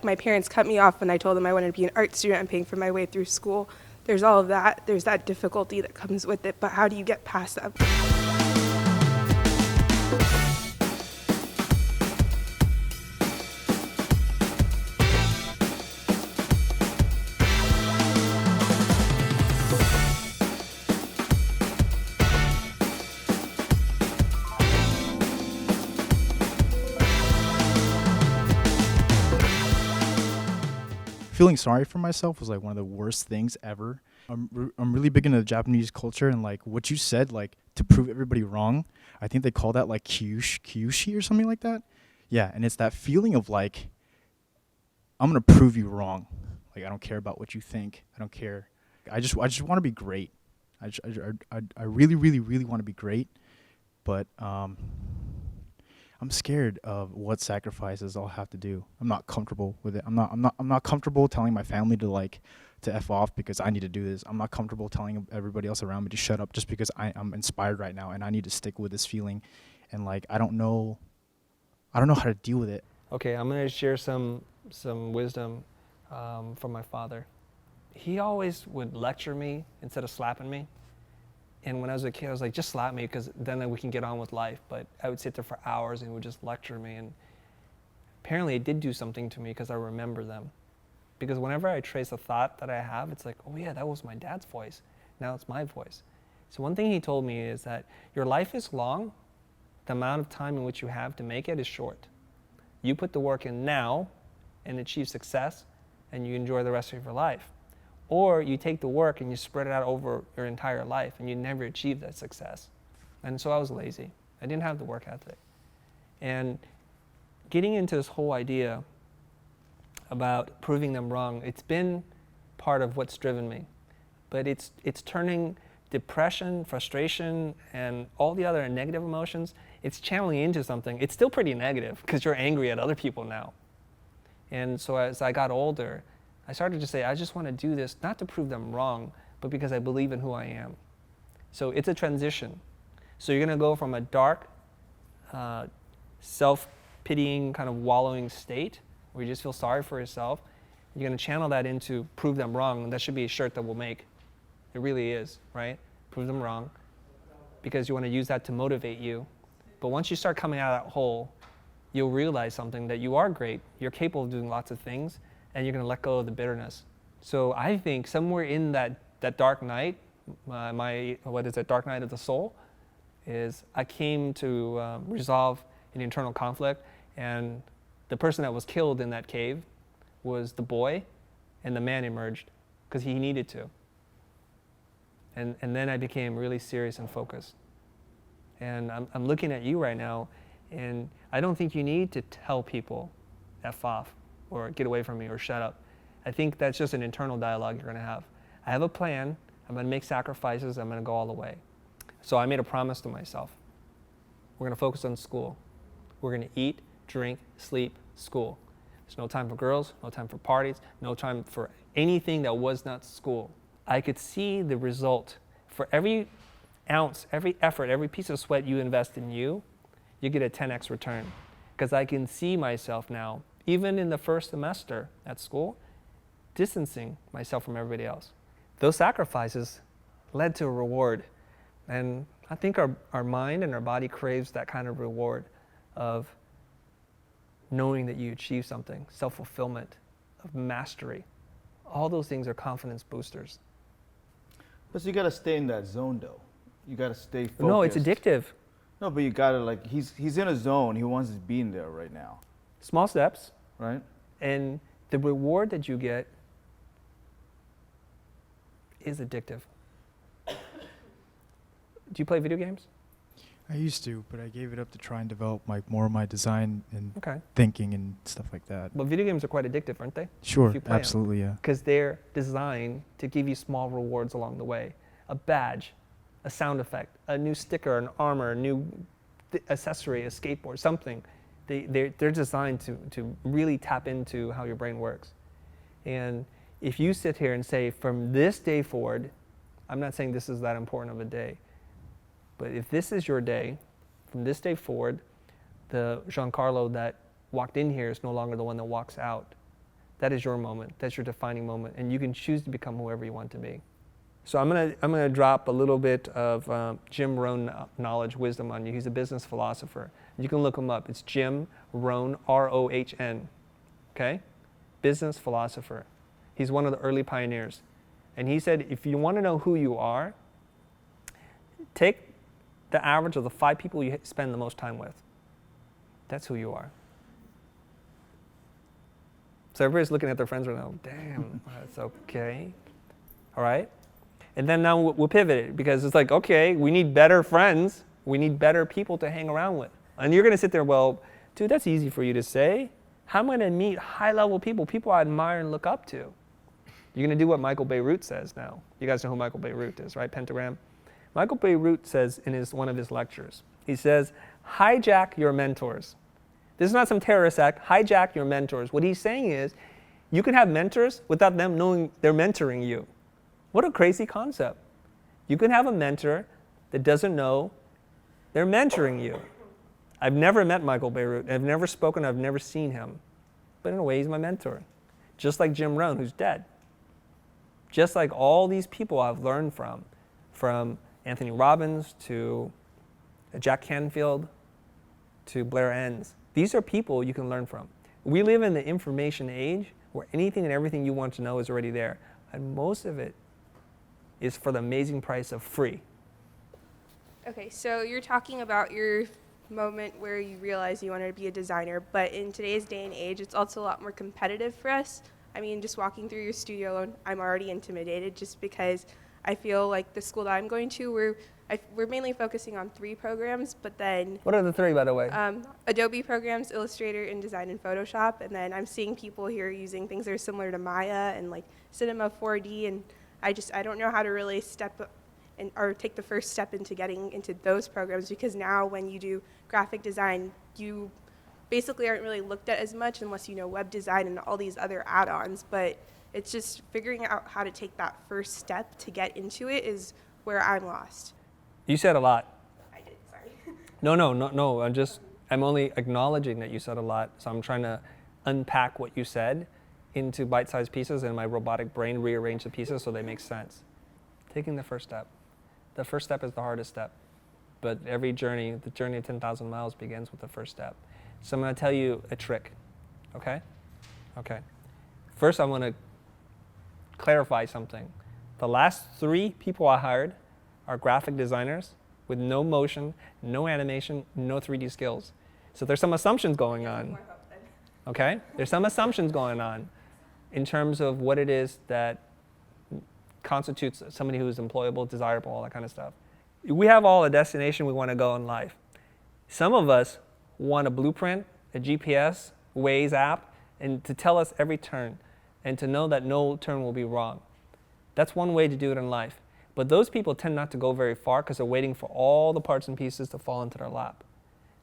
my parents cut me off when I told them I wanted to be an art student and paying for my way through school. There's all of that. There's that difficulty that comes with it, but how do you get past that? Feeling sorry for myself was like one of the worst things ever. I'm really big into Japanese culture, and like what you said, like to prove everybody wrong. I think they call that like kyushi or something like that. Yeah, and it's that feeling of like, I'm gonna prove you wrong. Like I don't care about what you think. I don't care. I just want to be great. I really want to be great, but I'm scared of what sacrifices I'll have to do. I'm not comfortable with it. I'm not comfortable telling my family to F off because I need to do this. I'm not comfortable telling everybody else around me to shut up just because I'm inspired right now and I need to stick with this feeling. And like I don't know how to deal with it. Okay, I'm gonna share some wisdom from my father. He always would lecture me instead of slapping me. And when I was a kid, I was like, just slap me because then we can get on with life. But I would sit there for hours and he would just lecture me. And apparently it did do something to me because I remember them. Because whenever I trace a thought that I have, it's like, oh yeah, that was my dad's voice. Now it's my voice. So one thing he told me is that your life is long. The amount of time in which you have to make it is short. You put the work in now and achieve success and you enjoy the rest of your life. Or you take the work and you spread it out over your entire life and you never achieve that success. And so I was lazy. I didn't have the work ethic. And getting into this whole idea about proving them wrong, it's been part of what's driven me. But it's turning depression, frustration, and all the other negative emotions, it's channeling into something. It's still pretty negative because you're angry at other people now. And so as I got older, I started to say, I just want to do this, not to prove them wrong, but because I believe in who I am. So it's a transition. So you're going to go from a dark, self-pitying, kind of wallowing state, where you just feel sorry for yourself. You're going to channel that into prove them wrong, and that should be a shirt that we'll make. It really is, right? Prove them wrong, because you want to use that to motivate you. But once you start coming out of that hole, you'll realize something, that you are great, you're capable of doing lots of things, and you're going to let go of the bitterness. So I think somewhere in that dark night, dark night of the soul, is I came to resolve an internal conflict, and the person that was killed in that cave was the boy, and the man emerged because he needed to. And then I became really serious and focused. And I'm looking at you right now, and I don't think you need to tell people F off, or get away from me, or shut up. I think that's just an internal dialogue you're going to have. I have a plan. I'm going to make sacrifices. I'm going to go all the way. So I made a promise to myself. We're going to focus on school. We're going to eat, drink, sleep, school. There's no time for girls, no time for parties, no time for anything that was not school. I could see the result. For every ounce, every effort, every piece of sweat you invest in you get a 10x return. Because I can see myself now, even in the first semester at school, distancing myself from everybody else. Those sacrifices led to a reward. And I think our mind and our body craves that kind of reward of knowing that you achieved something, self-fulfillment, of mastery. All those things are confidence boosters. But you gotta stay in that zone though. You gotta stay focused. No, it's addictive. No, but you gotta he's in a zone, he wants to be in there right now. Small steps. Right? And the reward that you get is addictive. Do you play video games? I used to, but I gave it up to try and develop more of my design and Okay. thinking and stuff like that. But video games are quite addictive, aren't they? Sure, absolutely, yeah. Because they're designed to give you small rewards along the way. A badge, a sound effect, a new sticker, an armor, a new accessory, a skateboard, something. They're designed to really tap into how your brain works. And if you sit here and say, from this day forward, I'm not saying this is that important of a day, but if this is your day, from this day forward, the Giancarlo that walked in here is no longer the one that walks out. That is your moment. That's your defining moment. And you can choose to become whoever you want to be. So I'm gonna drop a little bit of Jim Rohn knowledge, wisdom on you. He's a business philosopher. You can look him up. It's Jim Rohn, R-O-H-N, okay? Business philosopher. He's one of the early pioneers. And he said, if you want to know who you are, take the average of the 5 people you spend the most time with. That's who you are. So everybody's looking at their friends right now. Damn, that's okay. All right? And then now we'll pivot it because it's like, okay, we need better friends. We need better people to hang around with. And you're going to sit there, well, dude, that's easy for you to say. How am I going to meet high-level people I admire and look up to? You're going to do what Michael Beirut says now. You guys know who Michael Beirut is, right? Pentagram. Michael Beirut says in one of his lectures, he says, hijack your mentors. This is not some terrorist act. Hijack your mentors. What he's saying is, you can have mentors without them knowing they're mentoring you. What a crazy concept. You can have a mentor that doesn't know they're mentoring you. I've never met Michael Beirut. I've never spoken. I've never seen him. But in a way, he's my mentor. Just like Jim Rohn, who's dead. Just like all these people I've learned from Anthony Robbins to Jack Canfield to Blair Enns. These are people you can learn from. We live in the information age where anything and everything you want to know is already there. And most of it is for the amazing price of free. Okay, so you're talking about your moment where you realized you wanted to be a designer, but in today's day and age, it's also a lot more competitive for us. I mean, just walking through your studio alone, I'm already intimidated just because I feel like the school that I'm going to, we're mainly focusing on 3 programs, but then... What are the 3, by the way? Adobe programs, Illustrator, InDesign, and Photoshop, and then I'm seeing people here using things that are similar to Maya and like Cinema 4D, and I don't know how to really or take the first step into getting into those programs, because now when you do graphic design, you basically aren't really looked at as much unless you know web design and all these other add-ons, but it's just figuring out how to take that first step to get into it is where I'm lost. You said a lot. I did, sorry. No. I'm only acknowledging that you said a lot, so I'm trying to unpack what you said into bite-sized pieces, and my robotic brain rearrange the pieces so they make sense. Taking the first step. The first step is the hardest step, but the journey of 10,000 miles begins with the first step. So I'm going to tell you a trick, okay? Okay. First, I want to clarify something. The last 3 people I hired are graphic designers with no motion, no animation, no 3D skills. So there's some assumptions going on. Okay? There's some assumptions going on in terms of what it is that constitutes somebody who is employable, desirable, all that kind of stuff. We have all a destination we want to go in life. Some of us want a blueprint, a GPS, Waze app, and to tell us every turn, and to know that no turn will be wrong. That's one way to do it in life. But those people tend not to go very far because they're waiting for all the parts and pieces to fall into their lap.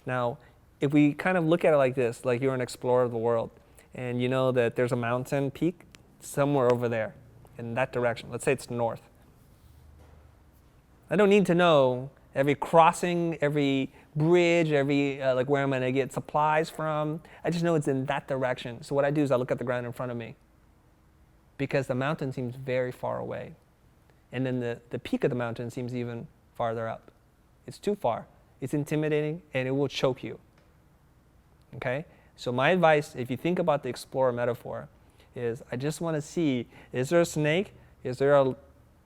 Now, if we kind of look at it like this, like you're an explorer of the world, and you know that there's a mountain peak somewhere over there, in that direction. Let's say it's north. I don't need to know every crossing, every bridge, like where I'm going to get supplies from. I just know it's in that direction. So what I do is I look at the ground in front of me, because the mountain seems very far away. And then the peak of the mountain seems even farther up. It's too far. It's intimidating, and it will choke you. Okay? So my advice, if you think about the explorer metaphor, is I just want to see, is there a snake? Is there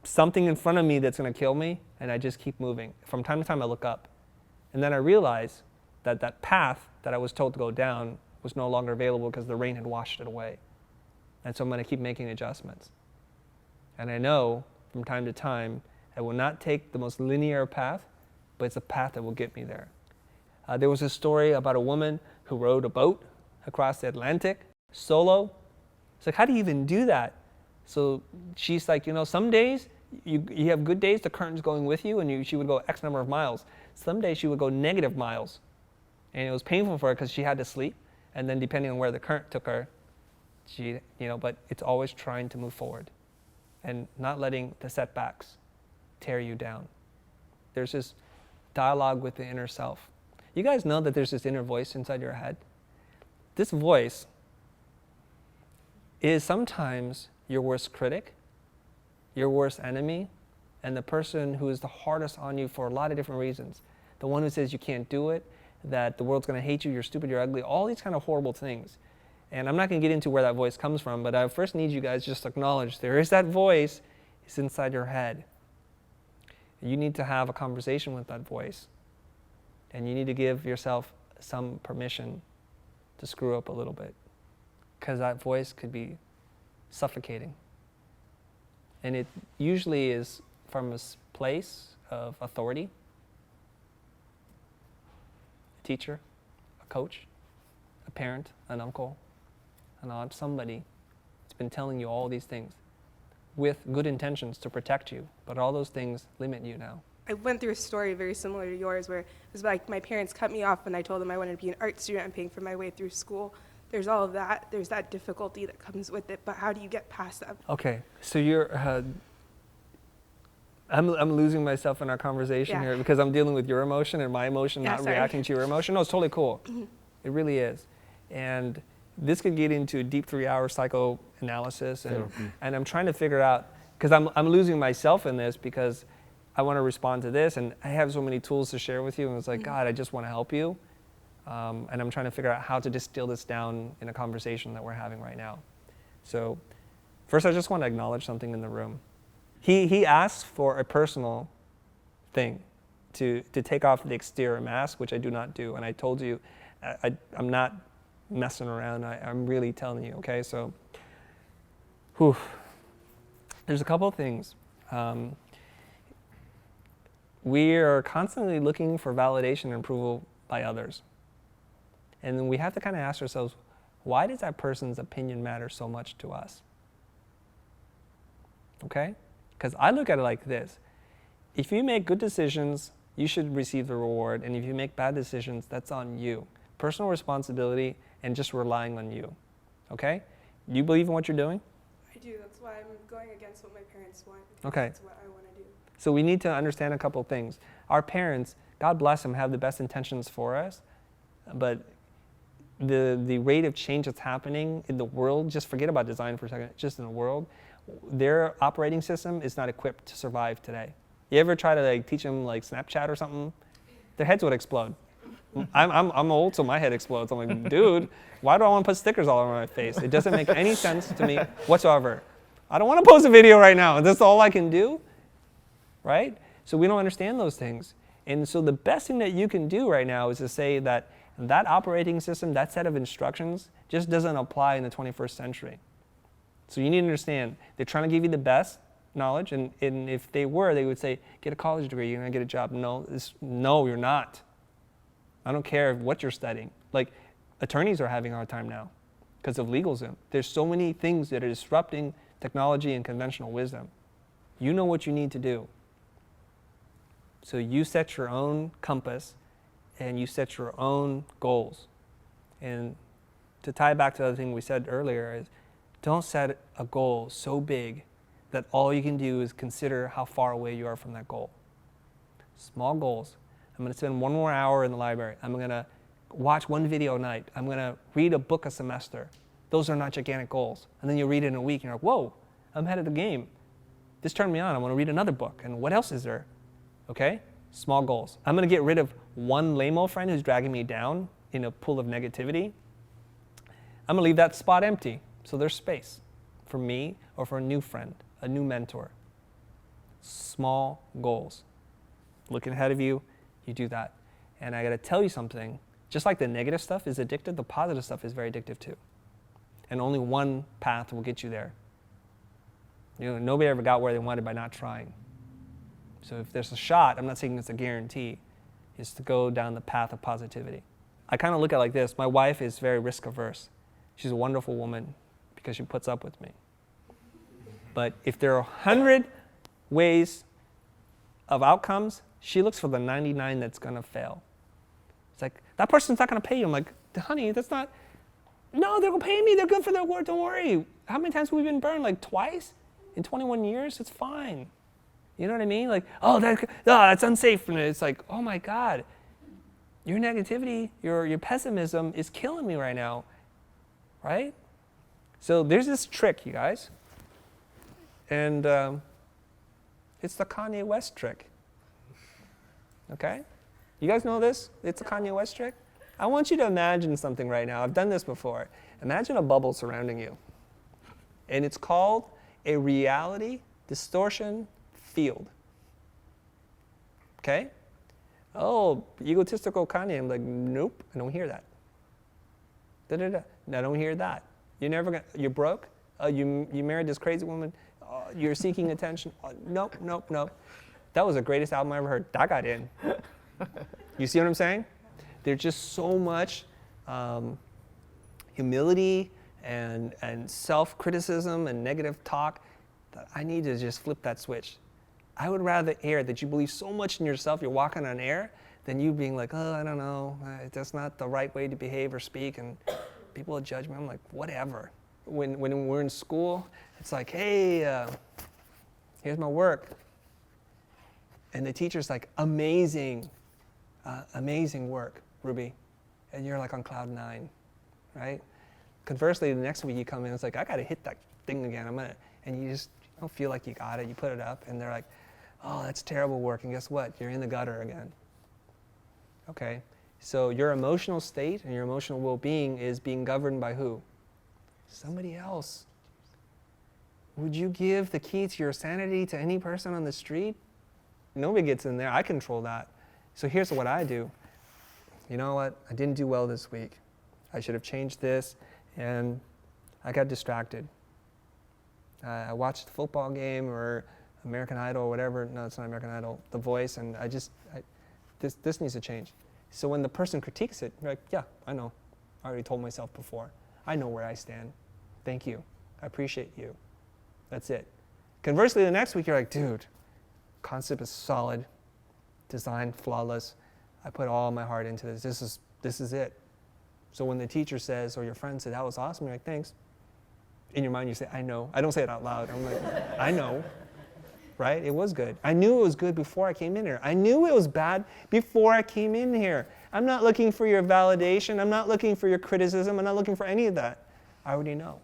something in front of me that's going to kill me? And I just keep moving. From time to time, I look up. And then I realize that that path that I was told to go down was no longer available because the rain had washed it away. And so I'm going to keep making adjustments. And I know from time to time, I will not take the most linear path, but it's a path that will get me there. There was a story about a woman who rowed a boat across the Atlantic, solo. It's like, how do you even do that? So she's like, some days you have good days, the current's going with you, and she would go X number of miles. Some days she would go negative miles. And it was painful for her because she had to sleep. And then depending on where the current took her, but it's always trying to move forward and not letting the setbacks tear you down. There's this dialogue with the inner self. You guys know that there's this inner voice inside your head? This voice is sometimes your worst critic, your worst enemy, and the person who is the hardest on you for a lot of different reasons. The one who says you can't do it, that the world's going to hate you, you're stupid, you're ugly, all these kind of horrible things. And I'm not going to get into where that voice comes from, but I first need you guys just to acknowledge there is that voice. It's inside your head. You need to have a conversation with that voice. And you need to give yourself some permission to screw up a little bit. Because that voice could be suffocating. And it usually is from a place of authority. A teacher, a coach, a parent, an uncle, an aunt, somebody that's been telling you all these things with good intentions to protect you, but all those things limit you now. I went through a story very similar to yours where it was like my parents cut me off when I told them I wanted to be an art student and paying for my way through school. There's all of that. There's that difficulty that comes with it, but how do you get past that? Okay, so you're, I'm losing myself in our conversation here because I'm dealing with your emotion and my emotion not reacting to your emotion. No, it's totally cool. It really is. And this could get into a deep 3-hour psychoanalysis, and I'm trying to figure out, because I'm losing myself in this because I want to respond to this, and I have so many tools to share with you, and it's like, God, I just want to help you. And I'm trying to figure out how to distill this down in a conversation that we're having right now. So first, I just want to acknowledge something in the room. He asked for a personal thing, to take off the exterior mask, which I do not do. And I told you, I'm not messing around. I'm really telling you, okay? So, there's a couple of things. We are constantly looking for validation and approval by others. And then we have to kind of ask ourselves, why does that person's opinion matter so much to us? Okay? Because I look at it like this. If you make good decisions, you should receive the reward. And if you make bad decisions, that's on you. Personal responsibility and just relying on you. Okay? You believe in what you're doing? I do. That's why I'm going against what my parents want. Okay. That's what I want to do. So we need to understand a couple of things. Our parents, God bless them, have the best intentions for us, but the rate of change that's happening in the world, just forget about design for a second, just in the world, their operating system is not equipped to survive today. You ever try to teach them Snapchat or something? Their heads would explode. I'm old, so my head explodes. I'm like, dude, why do I want to put stickers all over my face? It doesn't make any sense to me whatsoever. I don't want to post a video right now. That's all I can do, right? So we don't understand those things. And so the best thing that you can do right now is to say that operating system, that set of instructions, just doesn't apply in the 21st century. So you need to understand, they're trying to give you the best knowledge, and if they would say, get a college degree, you're going to get a job. No, you're not. I don't care what you're studying. Attorneys are having a hard time now because of LegalZoom. There's so many things that are disrupting technology and conventional wisdom. You know what you need to do. So you set your own compass and you set your own goals. And to tie back to the other thing we said earlier is, don't set a goal so big that all you can do is consider how far away you are from that goal. Small goals. I'm going to spend 1 more hour in the library. I'm going to watch 1 video a night. I'm going to read a book a semester. Those are not gigantic goals. And then you read it in a week and you're like, whoa, I'm ahead of the game. This turned me on. I want to read another book. And what else is there? Okay? Small goals. I'm going to get rid of 1 lame-o friend who's dragging me down in a pool of negativity. I'm going to leave that spot empty. So there's space for me or for a new friend, a new mentor. Small goals. Looking ahead of you, you do that. And I got to tell you something. Just like the negative stuff is addictive, the positive stuff is very addictive too. And only one path will get you there. Nobody ever got where they wanted by not trying. So if there's a shot, I'm not saying it's a guarantee, is to go down the path of positivity. I kind of look at it like this. My wife is very risk averse. She's a wonderful woman because she puts up with me. But if there are 100 ways of outcomes, she looks for the 99 that's going to fail. It's like, that person's not going to pay you. I'm like, honey, that's not, no, they're going to pay me. They're good for their work. Don't worry. How many times have we been burned? Twice in 21 years? It's fine. You know what I mean? That's unsafe. And it's like, oh my God, your negativity, your pessimism is killing me right now, right? So there's this trick, you guys. And it's the Kanye West trick. Okay? You guys know this? It's the Kanye West trick. I want you to imagine something right now. I've done this before. Imagine a bubble surrounding you. And it's called a reality distortion field. Okay? Oh, egotistical Kanye. I'm like, nope, I don't hear that. Da-da-da. I don't hear that. You're broke? You married this crazy woman? You're seeking attention? Nope. That was the greatest album I ever heard. That got in. You see what I'm saying? There's just so much humility and self-criticism and negative talk that I need to just flip that switch. I would rather air that you believe so much in yourself, you're walking on air, than you being like, oh, I don't know, that's not the right way to behave or speak, and people will judge me. I'm like, whatever. When we're in school, it's like, hey, here's my work. And the teacher's like, amazing work, Ruby. And you're like on cloud 9, right? Conversely, the next week you come in, it's like, I got to hit that thing again. And you just don't feel like you got it. You put it up, and they're like, oh, that's terrible work. And guess what? You're in the gutter again. Okay, so your emotional state and your emotional well-being is being governed by who? Somebody else. Would you give the key to your sanity to any person on the street? Nobody gets in there. I control that. So here's what I do. You know what? I didn't do well this week. I should have changed this, and I got distracted. I watched the football game or American Idol or whatever. No, it's not American Idol. The Voice, and this needs to change. So when the person critiques it, you're like, yeah, I know. I already told myself before. I know where I stand. Thank you. I appreciate you. That's it. Conversely, the next week, you're like, dude, concept is solid, design flawless. I put all my heart into this. This is it. So when the teacher says, or your friend says, that was awesome, you're like, thanks. In your mind, you say, I know. I don't say it out loud. I'm like, I know. Right? It was good. I knew it was good before I came in here. I knew it was bad before I came in here. I'm not looking for your validation. I'm not looking for your criticism. I'm not looking for any of that. I already know.